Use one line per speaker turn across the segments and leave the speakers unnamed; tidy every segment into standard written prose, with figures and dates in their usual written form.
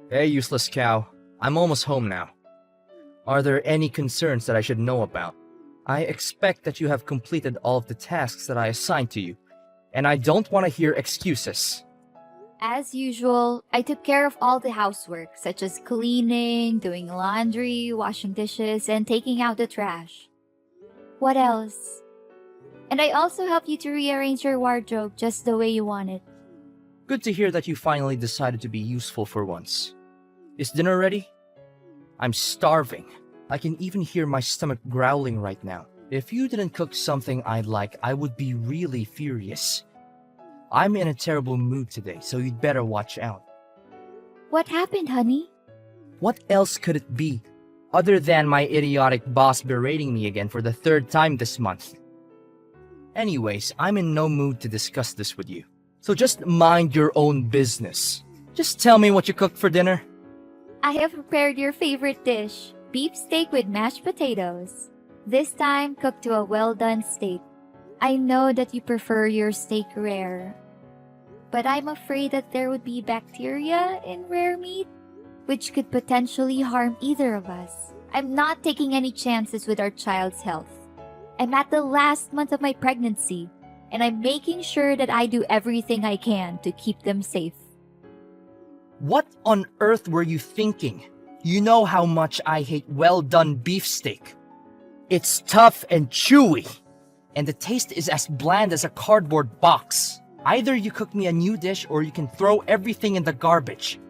Hey, useless cow. I'm almost home now. Are there any concerns that I should know about? I expect that you have completed all of the tasks that I assigned to you, and I don't want to hear excuses.
As usual, I took care of all the housework, such as cleaning, doing laundry, washing dishes, and taking out the trash. What else? And I also helped you to rearrange your wardrobe just the way you want it.
Good to hear that you finally decided to be useful for once. Is dinner ready? I'm starving. I can even hear my stomach growling right now. If you didn't cook something I'd like, I would be really furious. I'm in a terrible mood today, so you'd better watch out.
What happened, honey?
What else could it be, other than my idiotic boss berating me again for the third time this month? Anyways, I'm in no mood to discuss this with you. So just mind your own business. Just tell me what you cooked for dinner.
I have prepared your favorite dish, beef steak with mashed potatoes. This time, cooked to a well-done state. I know that you prefer your steak rare, but I'm afraid that there would be bacteria in rare meat, which could potentially harm either of us. I'm not taking any chances with our child's health. I'm at the last month of my pregnancy, and I'm making sure that I do everything I can to keep them safe.
What on earth were you thinking? You know how much I hate well-done beefsteak. It's tough and chewy, and the taste is as bland as a cardboard box. Either you cook me a new dish or you can throw everything in the garbage,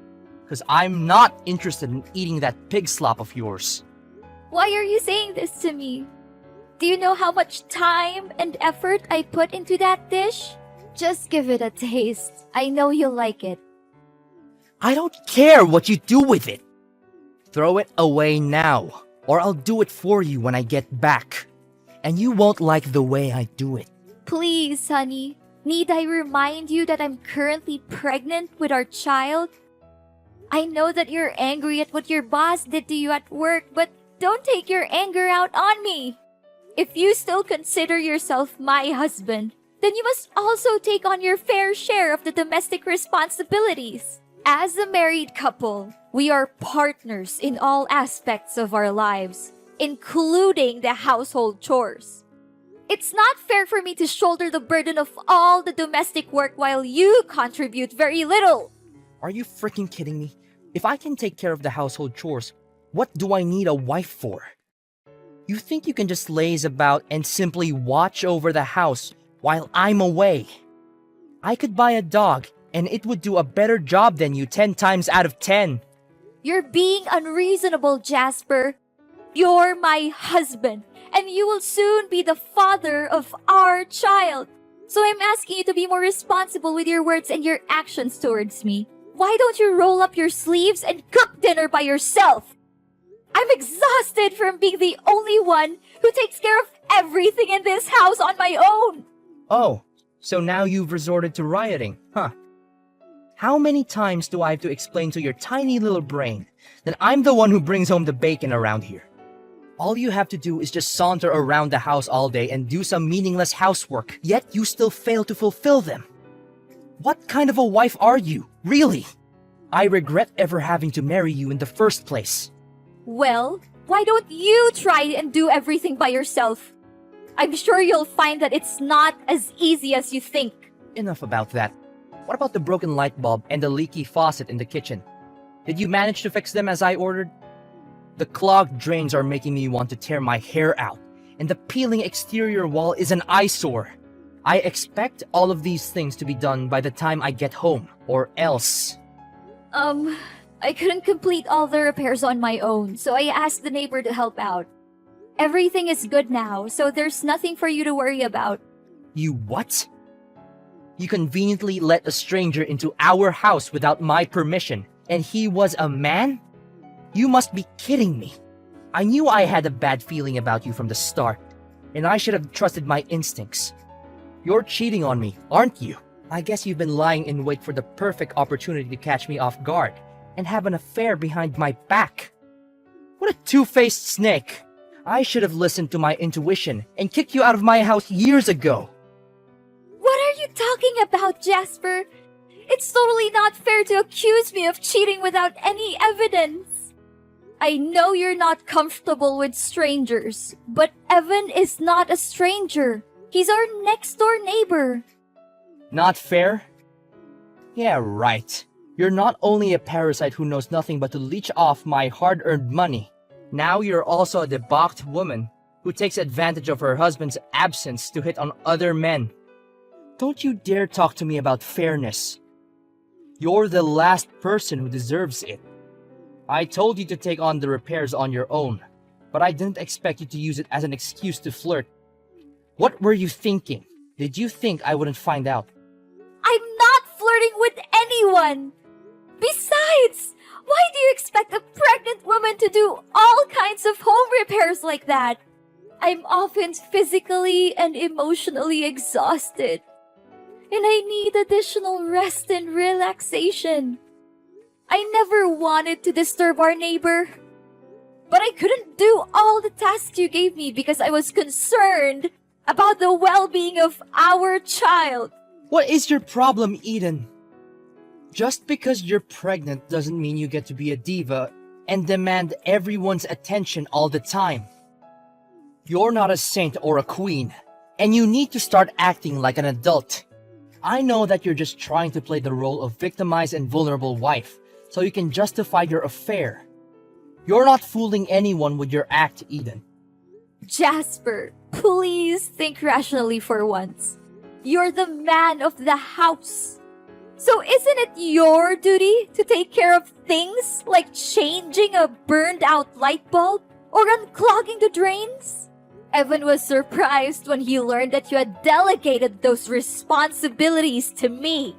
because I'm not interested in eating that pig slop of yours.
Why are you saying this to me? Do you know how much time and effort I put into that dish? Just give it a taste. I know you'll like it.
I don't care what you do with it. Throw it away now, or I'll do it for you when I get back. And you won't like the way I do it.
Please, honey. Need I remind you that I'm currently pregnant with our child? I know that you're angry at what your boss did to you at work, but don't take your anger out on me. If you still consider yourself my husband, then you must also take on your fair share of the domestic responsibilities. As a married couple, we are partners in all aspects of our lives, including the household chores. It's not fair for me to shoulder the burden of all the domestic work while you contribute very little.
Are you freaking kidding me? If I can take care of the household chores, what do I need a wife for? You think you can just laze about and simply watch over the house while I'm away? I could buy a dog and it would do a better job than you 10 times out of 10.
You're being unreasonable, Jasper. You're my husband, and you will soon be the father of our child. So I'm asking you to be more responsible with your words and your actions towards me. Why don't you roll up your sleeves and cook dinner by yourself? I'm exhausted from being the only one who takes care of everything in this house on my own.
Oh, so now you've resorted to rioting, huh? How many times do I have to explain to your tiny little brain that I'm the one who brings home the bacon around here? All you have to do is just saunter around the house all day and do some meaningless housework, yet you still fail to fulfill them. What kind of a wife are you, really? I regret ever having to marry you in the first place.
Well, why don't you try and do everything by yourself? I'm sure you'll find that it's not as easy as you think.
Enough about that. What about the broken light bulb and the leaky faucet in the kitchen? Did you manage to fix them as I ordered? The clogged drains are making me want to tear my hair out, and the peeling exterior wall is an eyesore. I expect all of these things to be done by the time I get home, or else.
I couldn't complete all the repairs on my own, so I asked the neighbor to help out. Everything is good now, so there's nothing for you to worry about.
You what? You conveniently let a stranger into our house without my permission, and he was a man? You must be kidding me. I knew I had a bad feeling about you from the start, and I should have trusted my instincts. You're cheating on me, aren't you? I guess you've been lying in wait for the perfect opportunity to catch me off guard and have an affair behind my back. What a two-faced snake. I should have listened to my intuition and kicked you out of my house years ago.
What are you talking about, Jasper? It's totally not fair to accuse me of cheating without any evidence. I know you're not comfortable with strangers, but Evan is not a stranger. He's our next door neighbor.
Not fair? Yeah, right. You're not only a parasite who knows nothing but to leech off my hard-earned money. Now you're also a debauched woman who takes advantage of her husband's absence to hit on other men. Don't you dare talk to me about fairness. You're the last person who deserves it. I told you to take on the repairs on your own, but I didn't expect you to use it as an excuse to flirt. What were you thinking? Did you think I wouldn't find out?
I'm not flirting with anyone. Besides, why do you expect a pregnant woman to do all kinds of home repairs like that? I'm often physically and emotionally exhausted, and I need additional rest and relaxation. I never wanted to disturb our neighbor, but I couldn't do all the tasks you gave me because I was concerned about the well-being of our child.
What is your problem, Eden? Just because you're pregnant doesn't mean you get to be a diva and demand everyone's attention all the time. You're not a saint or a queen, and you need to start acting like an adult. I know that you're just trying to play the role of victimized and vulnerable wife, so you can justify your affair. You're not fooling anyone with your act, Eden.
Jasper, please think rationally for once. You're the man of the house. So isn't it your duty to take care of things like changing a burned out light bulb or unclogging the drains? Evan was surprised when he learned that you had delegated those responsibilities to me.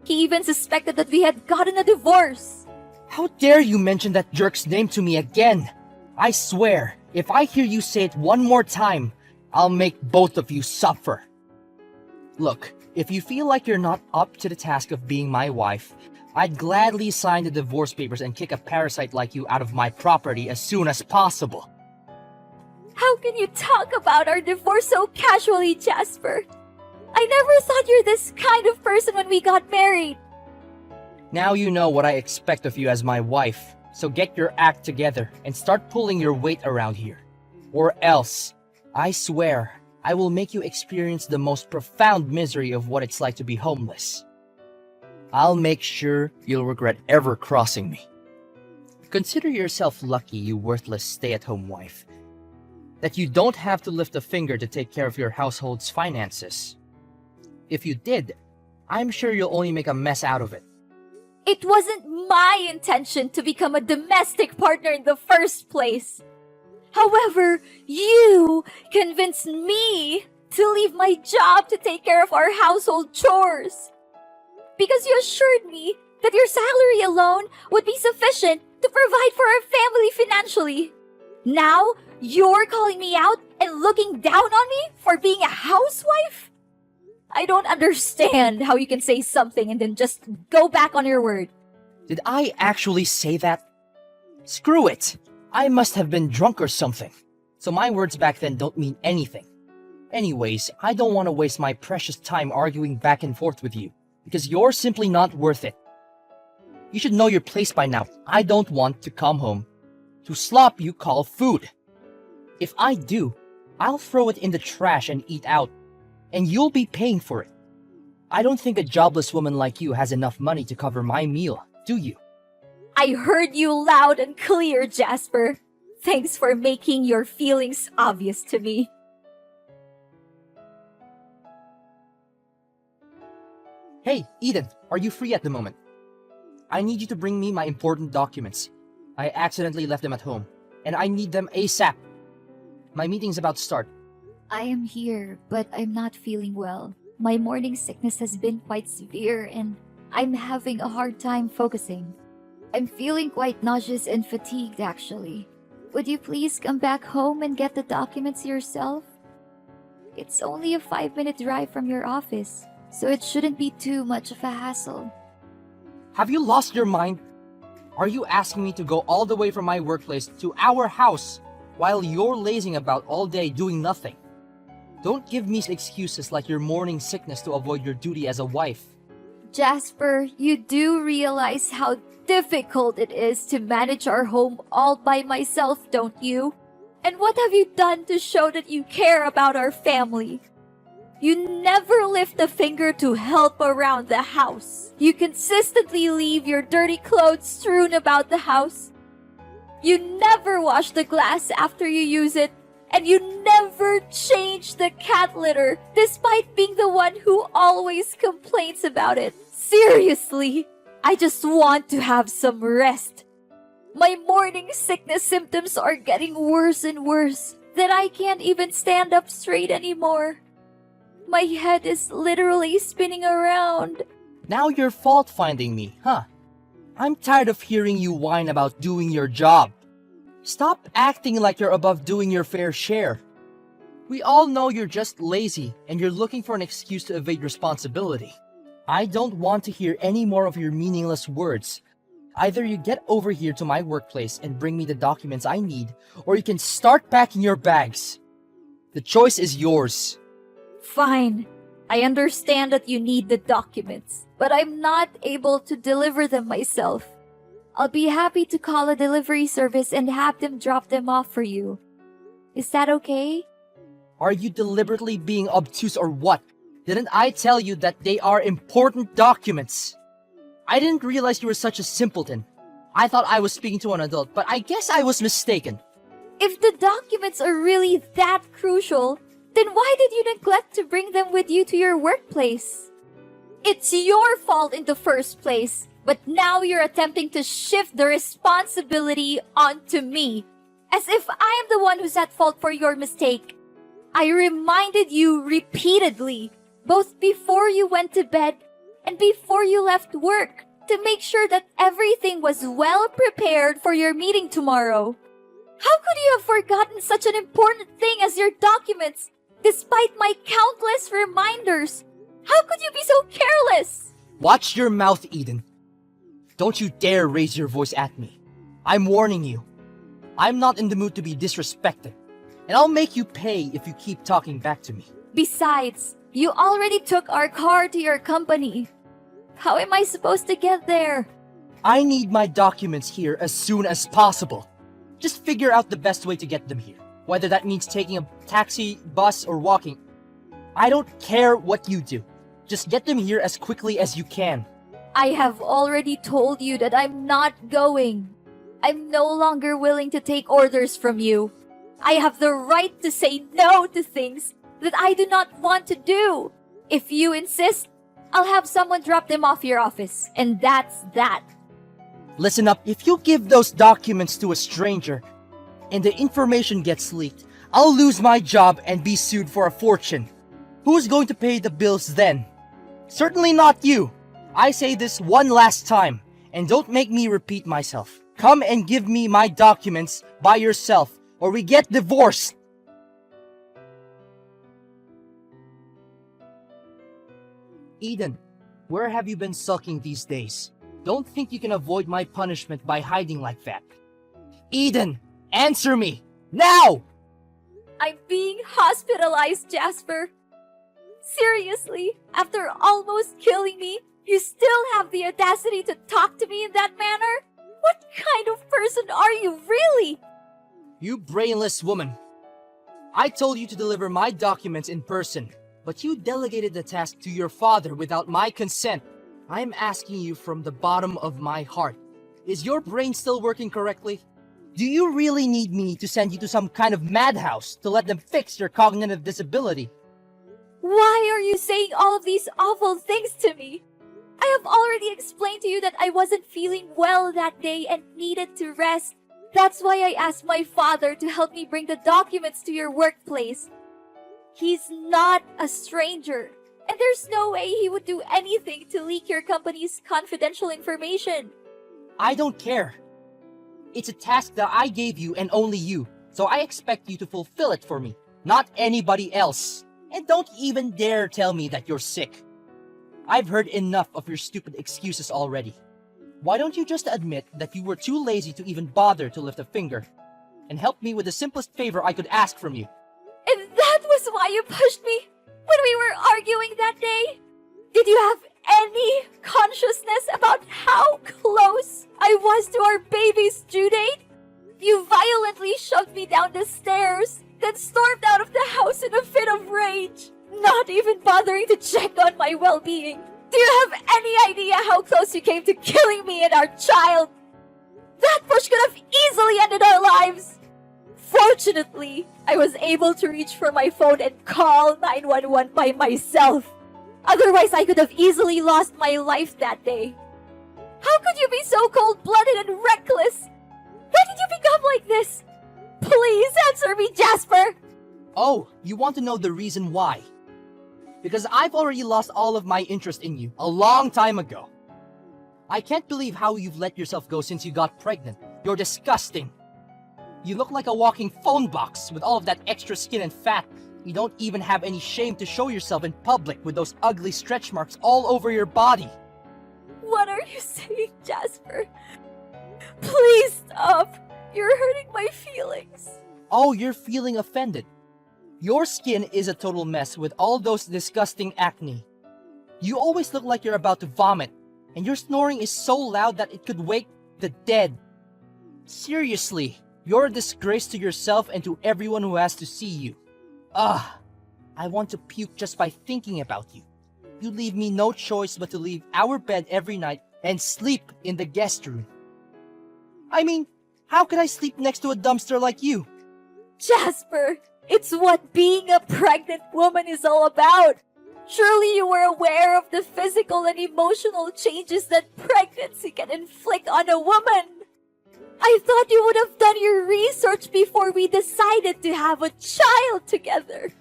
He even suspected that we had gotten a divorce.
How dare you mention that jerk's name to me again? I swear, if I hear you say it one more time, I'll make both of you suffer. Look, if you feel like you're not up to the task of being my wife, I'd gladly sign the divorce papers and kick a parasite like you out of my property as soon as possible.
How can you talk about our divorce so casually, Jasper? I never thought you're this kind of person when we got married.
Now you know what I expect of you as my wife, so get your act together and start pulling your weight around here. Or else, I swear, I will make you experience the most profound misery of what it's like to be homeless. I'll make sure you'll regret ever crossing me. Consider yourself lucky, you worthless stay-at-home wife, that you don't have to lift a finger to take care of your household's finances. If you did, I'm sure you'll only make a mess out of it.
It wasn't my intention to become a domestic partner in the first place. However, you convinced me to leave my job to take care of our household chores. Because you assured me that your salary alone would be sufficient to provide for our family financially. Now, you're calling me out and looking down on me for being a housewife? I don't understand how you can say something and then just go back on your word.
Did I actually say that? Screw it! I must have been drunk or something. So my words back then don't mean anything. Anyways, I don't want to waste my precious time arguing back and forth with you, because you're simply not worth it. You should know your place by now. I don't want to come home to slop you call food. If I do, I'll throw it in the trash and eat out, and you'll be paying for it. I don't think a jobless woman like you has enough money to cover my meal, do you?
I heard you loud and clear, Jasper. Thanks for making your feelings obvious to me.
Hey, Eden, are you free at the moment? I need you to bring me my important documents. I accidentally left them at home, and I need them ASAP. My meeting's about to start.
I am here, but I'm not feeling well. My morning sickness has been quite severe, and I'm having a hard time focusing. I'm feeling quite nauseous and fatigued, actually. Would you please come back home and get the documents yourself? It's only a 5-minute drive from your office, so it shouldn't be too much of a hassle.
Have you lost your mind? Are you asking me to go all the way from my workplace to our house while you're lazing about all day doing nothing? Don't give me excuses like your morning sickness to avoid your duty as a wife.
Jasper, you do realize how difficult it is to manage our home all by myself, don't you? And what have you done to show that you care about our family? You never lift a finger to help around the house. You consistently leave your dirty clothes strewn about the house. You never wash the glass after you use it. And you never change the cat litter, despite being the one who always complains about it. Seriously, I just want to have some rest. My morning sickness symptoms are getting worse and worse, that I can't even stand up straight anymore. My head is literally spinning around.
Now you're fault-finding me, huh? I'm tired of hearing you whine about doing your job. Stop acting like you're above doing your fair share. We all know you're just lazy and you're looking for an excuse to evade responsibility. I don't want to hear any more of your meaningless words. Either you get over here to my workplace and bring me the documents I need, or you can start packing your bags. The choice is yours.
Fine. I understand that you need the documents, but I'm not able to deliver them myself. I'll be happy to call a delivery service and have them drop them off for you. Is that okay?
Are you deliberately being obtuse or what? Didn't I tell you that they are important documents? I didn't realize you were such a simpleton. I thought I was speaking to an adult, but I guess I was mistaken.
If the documents are really that crucial, then why did you neglect to bring them with you to your workplace? It's your fault in the first place. But now you're attempting to shift the responsibility onto me, as if I am the one who's at fault for your mistake. I reminded you repeatedly, both before you went to bed and before you left work, to make sure that everything was well prepared for your meeting tomorrow. How could you have forgotten such an important thing as your documents, despite my countless reminders? How could you be so careless?
Watch your mouth, Eden. Don't you dare raise your voice at me. I'm warning you. I'm not in the mood to be disrespected, and I'll make you pay if you keep talking back to me.
Besides, you already took our car to your company. How am I supposed to get there?
I need my documents here as soon as possible. Just figure out the best way to get them here, whether that means taking a taxi, bus, or walking. I don't care what you do. Just get them here as quickly as you can.
I have already told you that I'm not going. I'm no longer willing to take orders from you. I have the right to say no to things that I do not want to do. If you insist, I'll have someone drop them off your office, and that's that.
Listen up, if you give those documents to a stranger and the information gets leaked, I'll lose my job and be sued for a fortune. Who's going to pay the bills then? Certainly not you. I say this one last time, and don't make me repeat myself. Come and give me my documents by yourself, or we get divorced. Eden, where have you been sulking these days? Don't think you can avoid my punishment by hiding like that. Eden, answer me! Now!
I'm being hospitalized, Jasper. Seriously, after almost killing me, you still have the audacity to talk to me in that manner? What kind of person are you, really?
You brainless woman. I told you to deliver my documents in person, but you delegated the task to your father without my consent. I'm asking you from the bottom of my heart. Is your brain still working correctly? Do you really need me to send you to some kind of madhouse to let them fix your cognitive disability?
Why are you saying all of these awful things to me? I have already explained to you that I wasn't feeling well that day and needed to rest. That's why I asked my father to help me bring the documents to your workplace. He's not a stranger, and there's no way he would do anything to leak your company's confidential information.
I don't care. It's a task that I gave you and only you, so I expect you to fulfill it for me, not anybody else. And don't even dare tell me that you're sick. I've heard enough of your stupid excuses already. Why don't you just admit that you were too lazy to even bother to lift a finger, and help me with the simplest favor I could ask from you?
And that was why you pushed me when we were arguing that day? Did you have any consciousness about how close I was to our baby's due date? You violently shoved me down the stairs, then stormed out of the house in a fit of rage, not even bothering to check on my well-being. Do you have any idea how close you came to killing me and our child? That push could have easily ended our lives. Fortunately, I was able to reach for my phone and call 911 by myself. Otherwise, I could have easily lost my life that day. How could you be so cold-blooded and reckless? Why did you become like this? Please answer me, Jasper!
Oh, you want to know the reason why? Because I've already lost all of my interest in you a long time ago. I can't believe how you've let yourself go since you got pregnant. You're disgusting. You look like a walking phone box with all of that extra skin and fat. You don't even have any shame to show yourself in public with those ugly stretch marks all over your body.
What are you saying, Jasper? Please stop. You're hurting my feelings.
Oh, you're feeling offended. Your skin is a total mess with all those disgusting acne. You always look like you're about to vomit, and your snoring is so loud that it could wake the dead. Seriously, you're a disgrace to yourself and to everyone who has to see you. I want to puke just by thinking about you. You leave me no choice but to leave our bed every night and sleep in the guest room. I mean, how could I sleep next to a dumpster like you?
Jasper, it's what being a pregnant woman is all about. Surely you were aware of the physical and emotional changes that pregnancy can inflict on a woman. I thought you would have done your research before we decided to have a child together.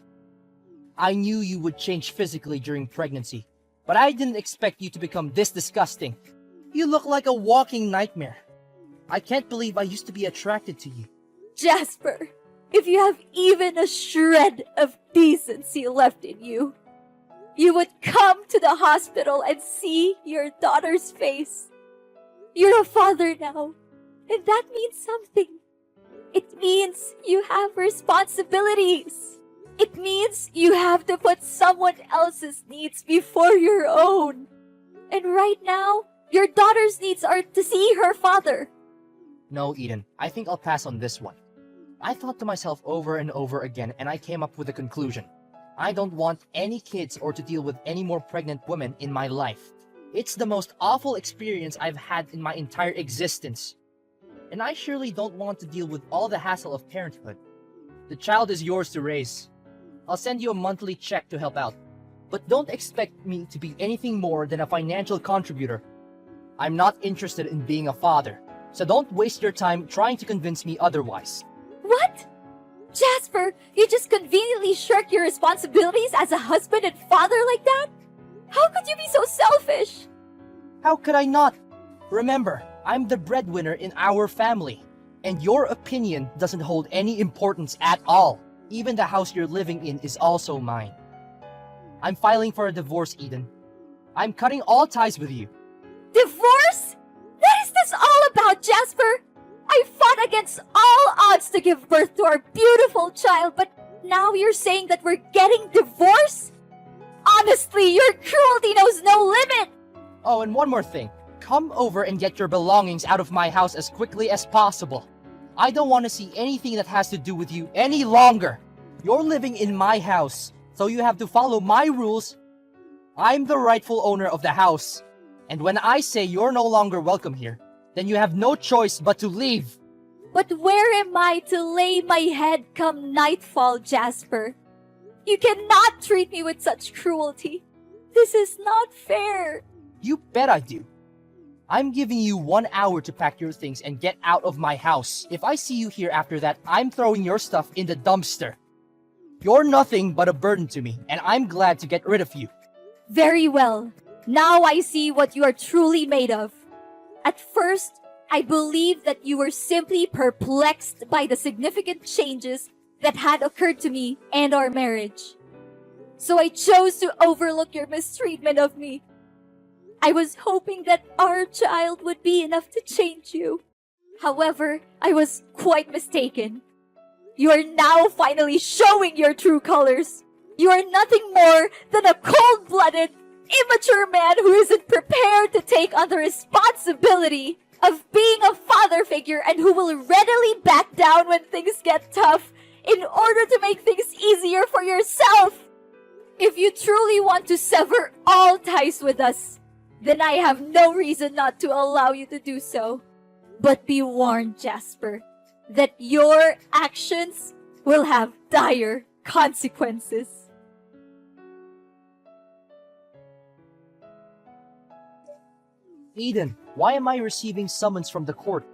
I knew you would change physically during pregnancy, but I didn't expect you to become this disgusting. You look like a walking nightmare. I can't believe I used to be attracted to you.
Jasper, if you have even a shred of decency left in you, you would come to the hospital and see your daughter's face. You're a father now, and that means something. It means you have responsibilities. It means you have to put someone else's needs before your own. And right now, your daughter's needs are to see her father.
No, Eden, I think I'll pass on this one. I thought to myself over and over again, and I came up with a conclusion. I don't want any kids or to deal with any more pregnant women in my life. It's the most awful experience I've had in my entire existence. And I surely don't want to deal with all the hassle of parenthood. The child is yours to raise. I'll send you a monthly check to help out. But don't expect me to be anything more than a financial contributor. I'm not interested in being a father, so don't waste your time trying to convince me otherwise.
What? Jasper, you just conveniently shirk your responsibilities as a husband and father like that? How could you be so selfish?
How could I not? Remember, I'm the breadwinner in our family, and your opinion doesn't hold any importance at all. Even the house you're living in is also mine. I'm filing for a divorce, Eden. I'm cutting all ties with you.
Divorce? What is this all about, Jasper? I fought against all odds to give birth to our beautiful child, but now you're saying that we're getting divorced? Honestly, your cruelty knows no limit!
Oh, and one more thing. Come over and get your belongings out of my house as quickly as possible. I don't want to see anything that has to do with you any longer. You're living in my house, so you have to follow my rules. I'm the rightful owner of the house. And when I say you're no longer welcome here, then you have no choice but to leave.
But where am I to lay my head come nightfall, Jasper? You cannot treat me with such cruelty. This is not fair.
You bet I do. I'm giving you 1 hour to pack your things and get out of my house. If I see you here after that, I'm throwing your stuff in the dumpster. You're nothing but a burden to me, and I'm glad to get rid of you.
Very well. Now I see what you are truly made of. At first, I believed that you were simply perplexed by the significant changes that had occurred to me and our marriage. So I chose to overlook your mistreatment of me. I was hoping that our child would be enough to change you. However, I was quite mistaken. You are now finally showing your true colors. You are nothing more than a cold-blooded, immature man who isn't prepared to take on the responsibility of being a father figure and who will readily back down when things get tough in order to make things easier for yourself. If you truly want to sever all ties with us, then I have no reason not to allow you to do so. But be warned, Jasper, that your actions will have dire consequences.
Eden, why am I receiving summons from the court?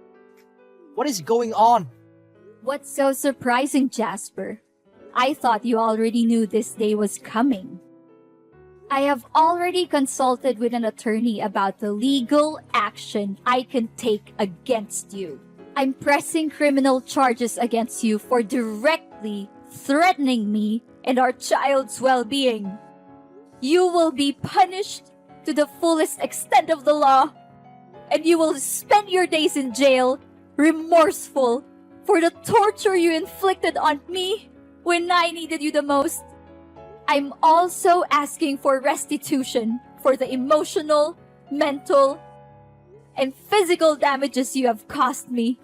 What is going on?
What's so surprising, Jasper? I thought you already knew this day was coming. I have already consulted with an attorney about the legal action I can take against you. I'm pressing criminal charges against you for directly threatening me and our child's well-being. You will be punished to the fullest extent of the law, and you will spend your days in jail, remorseful for the torture you inflicted on me when I needed you the most. I'm also asking for restitution for the emotional, mental, and physical damages you have caused me.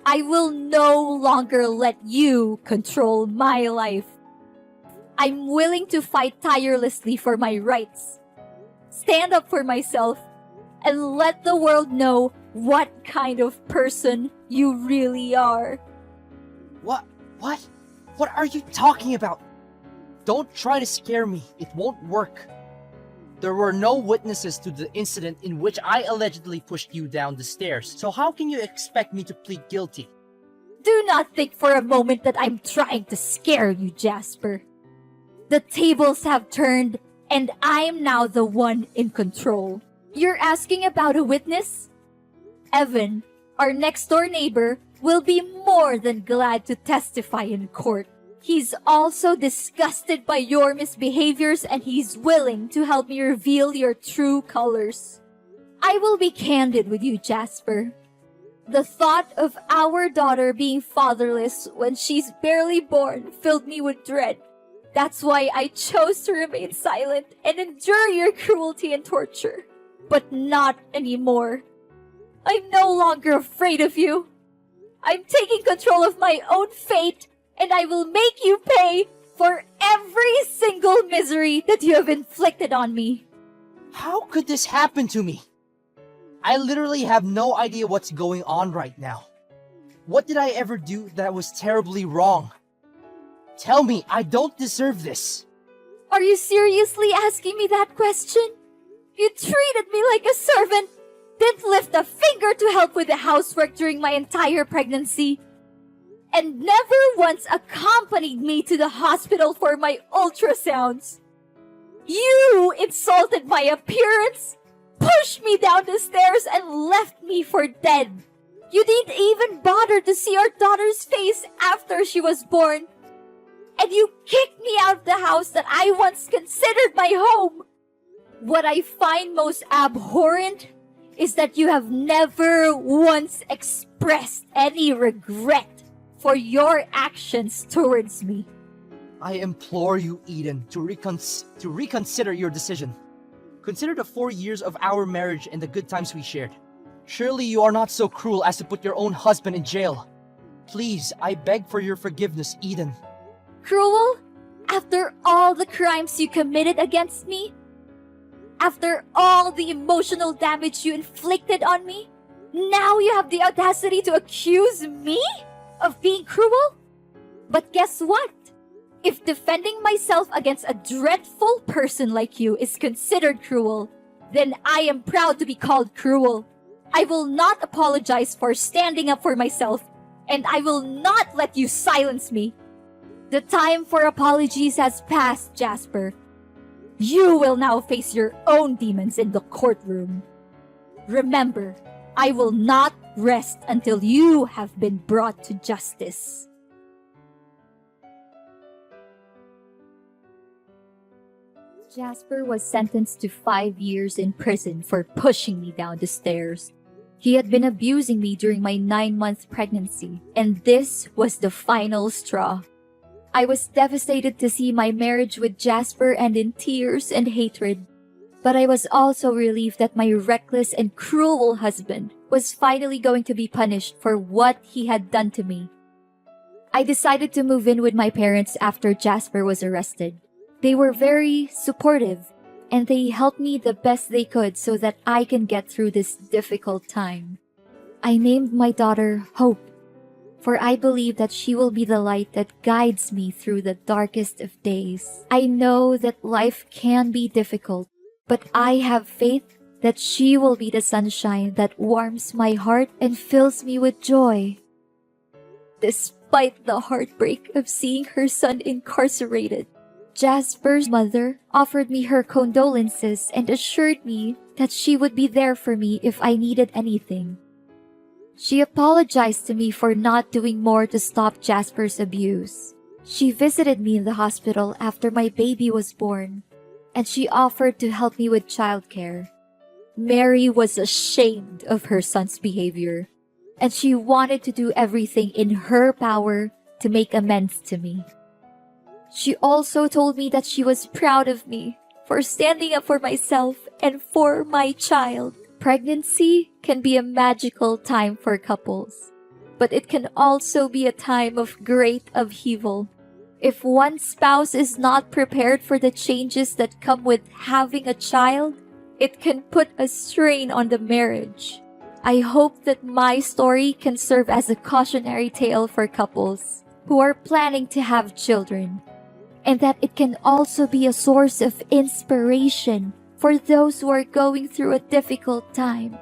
I will no longer let you control my life. I'm willing to fight tirelessly for my rights, stand up for myself, and let the world know what kind of person you really are.
What? What are you talking about? Don't try to scare me. It won't work. There were no witnesses to the incident in which I allegedly pushed you down the stairs, so how can you expect me to plead guilty?
Do not think for a moment that I'm trying to scare you, Jasper. The tables have turned, and I'm now the one in control. You're asking about a witness? Evan, our next-door neighbor, will be more than glad to testify in court. He's also disgusted by your misbehaviors and he's willing to help me reveal your true colors. I will be candid with you, Jasper. The thought of our daughter being fatherless when she's barely born filled me with dread. That's why I chose to remain silent and endure your cruelty and torture. But not anymore. I'm no longer afraid of you. I'm taking control of my own fate, and I will make you pay for every single misery that you have inflicted on me.
How could this happen to me? I literally have no idea what's going on right now. What did I ever do that was terribly wrong? Tell me, I don't deserve this.
Are you seriously asking me that question? You treated me like a servant, didn't lift a finger to help with the housework during my entire pregnancy, and never once accompanied me to the hospital for my ultrasounds. You insulted my appearance, pushed me down the stairs, and left me for dead. You didn't even bother to see our daughter's face after she was born. And you kicked me out of the house that I once considered my home. What I find most abhorrent is that you have never once expressed any regret for your actions towards me.
I implore you, Eden, to reconsider your decision. Consider the 4 years of our marriage and the good times we shared. Surely you are not so cruel as to put your own husband in jail. Please, I beg for your forgiveness, Eden.
Cruel? After all the crimes you committed against me? After all the emotional damage you inflicted on me? Now you have the audacity to accuse me of being cruel? But guess what? If defending myself against a dreadful person like you is considered cruel, then I am proud to be called cruel. I will not apologize for standing up for myself, and I will not let you silence me. The time for apologies has passed, Jasper. You will now face your own demons in the courtroom. Remember, I will not rest until you have been brought to justice. Jasper was sentenced to 5 years in prison for pushing me down the stairs. He had been abusing me during my 9-month pregnancy, and this was the final straw. I was devastated to see my marriage with Jasper end in tears and hatred. But I was also relieved that my reckless and cruel husband was finally going to be punished for what he had done to me. I decided to move in with my parents after Jasper was arrested. They were very supportive, and they helped me the best they could so that I can get through this difficult time. I named my daughter Hope, for I believe that she will be the light that guides me through the darkest of days. I know that life can be difficult, but I have faith that she will be the sunshine that warms my heart and fills me with joy. Despite the heartbreak of seeing her son incarcerated, Jasper's mother offered me her condolences and assured me that she would be there for me if I needed anything. She apologized to me for not doing more to stop Jasper's abuse. She visited me in the hospital after my baby was born, and she offered to help me with childcare. Mary was ashamed of her son's behavior, and she wanted to do everything in her power to make amends to me. She also told me that she was proud of me for standing up for myself and for my child. Pregnancy can be a magical time for couples, but it can also be a time of great upheaval. If one spouse is not prepared for the changes that come with having a child, it can put a strain on the marriage. I hope that my story can serve as a cautionary tale for couples who are planning to have children, and that it can also be a source of inspiration for those who are going through a difficult time.